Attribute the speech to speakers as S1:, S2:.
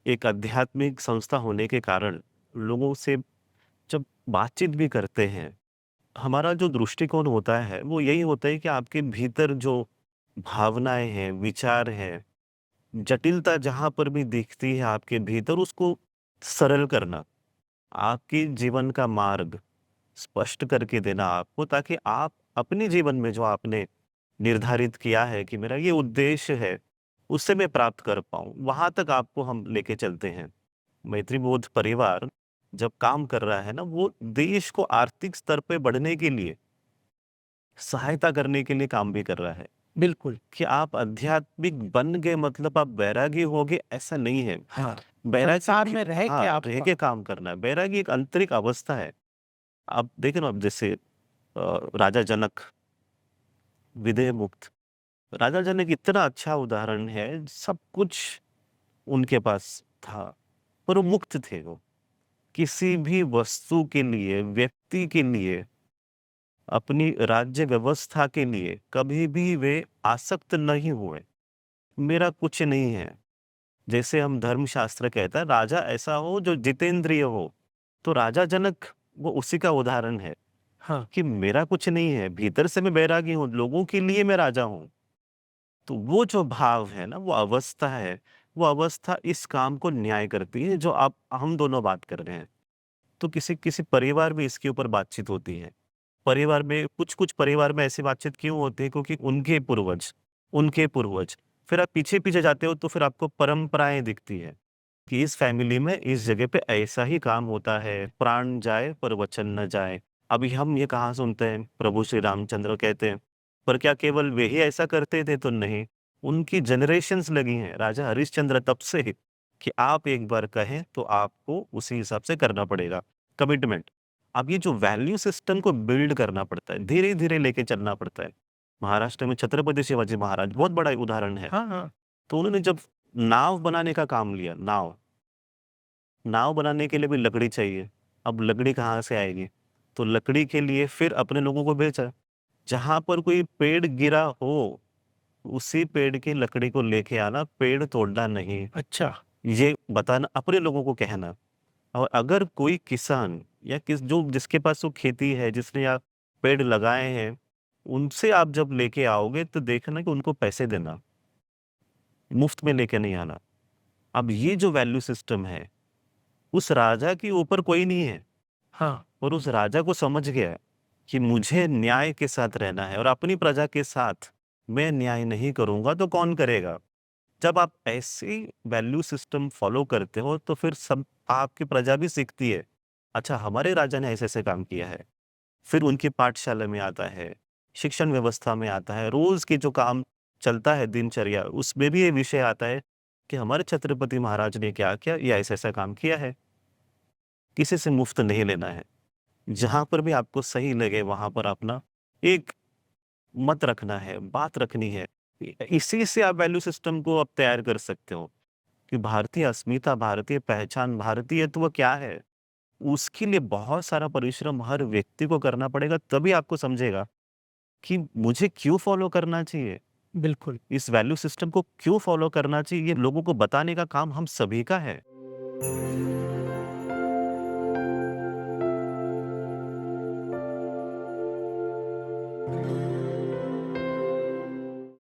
S1: एक आध्यात्मिक संस्था होने के कारण लोगों से जब बातचीत भी करते हैं, हमारा जो दृष्टिकोण होता है, वो यही होता है कि आपके भीतर जो भावनाएँ हैं, विचार हैं, जटिलता जहाँ पर भी दिखती है आपके भीतर, उसको सरल करना, आपके जीवन का मार्ग स्पष्ट करके देना आपको, ताकि आप अपने जीवन में जो आपने निर्धारित किया है कि मेरा ये उद्देश्य है, उससे मैं प्राप्त कर पाऊँ, वहाँ तक आपको हम लेके चलते हैं। मैत्री बोध परिवार जब काम कर रहा है ना, वो देश को आर्थिक स्तर पे बढ़ने के लिए, सहायता करने के लिए काम भी कर रहा है।
S2: बिल्कुल।
S1: कि आप आध्यात्मिक बन गए मतलब आप बैरागी हो गए, ऐसा नहीं है।
S2: हाँ,
S1: बैरागी
S2: संसार
S1: क
S2: में रह के
S1: हाँ,
S2: आप
S1: रह के काम करना है। बैरागी एक आंतरिक अवस्था है। आप देखें ना, अब जैसे राजा जनक, विदेह मुक्त। राजा जनक इतना अच्छा उदाहरण है, सब कुछ उनके पास था, पर वो मुक्त थे वो। किसी भी वस्तु के लिए, व्यक्ति के लिए, अपनी राज्य व्यवस्था के लिए कभी भी वे आसक्त नहीं हुए। मेरा कुछ नहीं है। जैसे हम धर्मशास्त्र कहता है राजा ऐसा हो जो जितेंद्रिय हो, तो राजा जनक वो उसी का उदाहरण है
S2: हाँ,
S1: कि मेरा कुछ नहीं है, भीतर से मैं बैरागी हूँ, लोगों के लिए मैं राजा हूँ। तो वो जो भाव है ना, वो अवस्था है, वो अवस्था इस काम को न्याय करती है जो आप हम दोनों बात कर रहे हैं। तो किसी किसी परिवार में इसके ऊपर बातचीत होती है। परिवार में कुछ-कुछ परिवार में ऐसी बातचीत क्यों होती है? क्योंकि उनके पूर्वज, फिर आप पीछे-पीछे जाते हो तो फिर आपको परंपराएँ दिखती है, कि इस फैमिली में इस जगह पे ऐसा ही काम होता है, प्राण जाए पर वचन न जाए। अभी हम ये कहाँ सुनते हैं, प्रभु श्री रामचंद्र कहते हैं, पर क्या केवल वे ही ऐसा करते थे? तो नहीं, उनकी जनरेशन्स लगी हैं, राजा हरिश्चंद्र तब से कि आप एक बार कहें तो आपको उसी हिसाब से करना पड़ेगा, कमिटमेंट। अब ये जो वैल्यू सिस्टम को बिल्ड करना पड़ता है, धीरे-धीरे लेके चलना पड़ता है। महाराष्ट्र में छत्रपति शिवाजी महाराज बहुत बड़ा उदाहरण है।
S2: हाँ, हाँ।
S1: तो उन्होंने जब नाव बनाने का काम लिया, नाव, नाव बनाने के लिए भी लकड़ी चाहिए। अब लकड़ी कहाँ से आएगी? तो लकड़ी के लिए फिर अपने लोगों को भेजा। जहाँ पर कोई पेड़ गिरा हो, उसी पेड़ की लकड़ी को लेके आना, पेड़ तोड़ना नहीं।
S2: अच्छा,
S1: ये बताना, अपने लोगों को कहना। और अगर कोई किसान या जिसके पास वो खेती है, जिसने आप पेड़ लगाए हैं, उनसे आप जब लेके आओगे तो देखना कि उनको पैसे देना, मुफ्त में लेके नहीं आना। अब ये जो वैल्यू सिस्टम है, उस राजा के ऊपर कोई नहीं है,
S2: हाँ,
S1: और उस राजा को समझ गया कि मुझे न्याय के साथ रहना है और अपनी प्रजा के साथ मैं न्याय नहीं करूँगा तो कौन करेगा? जब आप ऐसी वैल्यू सिस्टम फॉलो करते हो तो फिर सब आपकी प्रजा भी सीखती है। अच्छा, हमारे राजा ने ऐसे-ऐसे काम किया है। फिर उनकी पाठशाला में आता है, शिक्षण व्यवस्था में आता है, रोज़ के जो काम चलता है दिनचर्या, उसमें भी ये विषय आता है कि हमारे छत्रपति महाराज ने क्या किया, ये ऐसा-ऐसा काम किया है। किसी से मुफ्त नहीं लेना है। जहाँ पर भी आपको सही लगे वहाँ पर अपना एक मत रखना है, बात रखनी है। इसी से आप वैल्यू सिस्टम को आप तैयार कर सकते हो कि भारतीय अस्मिता, भारतीय पहचान, भारतीयत्व क्या है? उसके लिए बहुत सारा परिश्रम हर व्यक्ति को करना पड़ेगा, तभी आपको समझेगा कि मुझे क्यों फ़ॉलो करना चाहिए?
S2: बिल्कुल।
S1: इस वैल्यू सिस्टम को क्यों फ़ॉलो करना चाहिए? ये लोगों को बताने का काम हम सभी का है।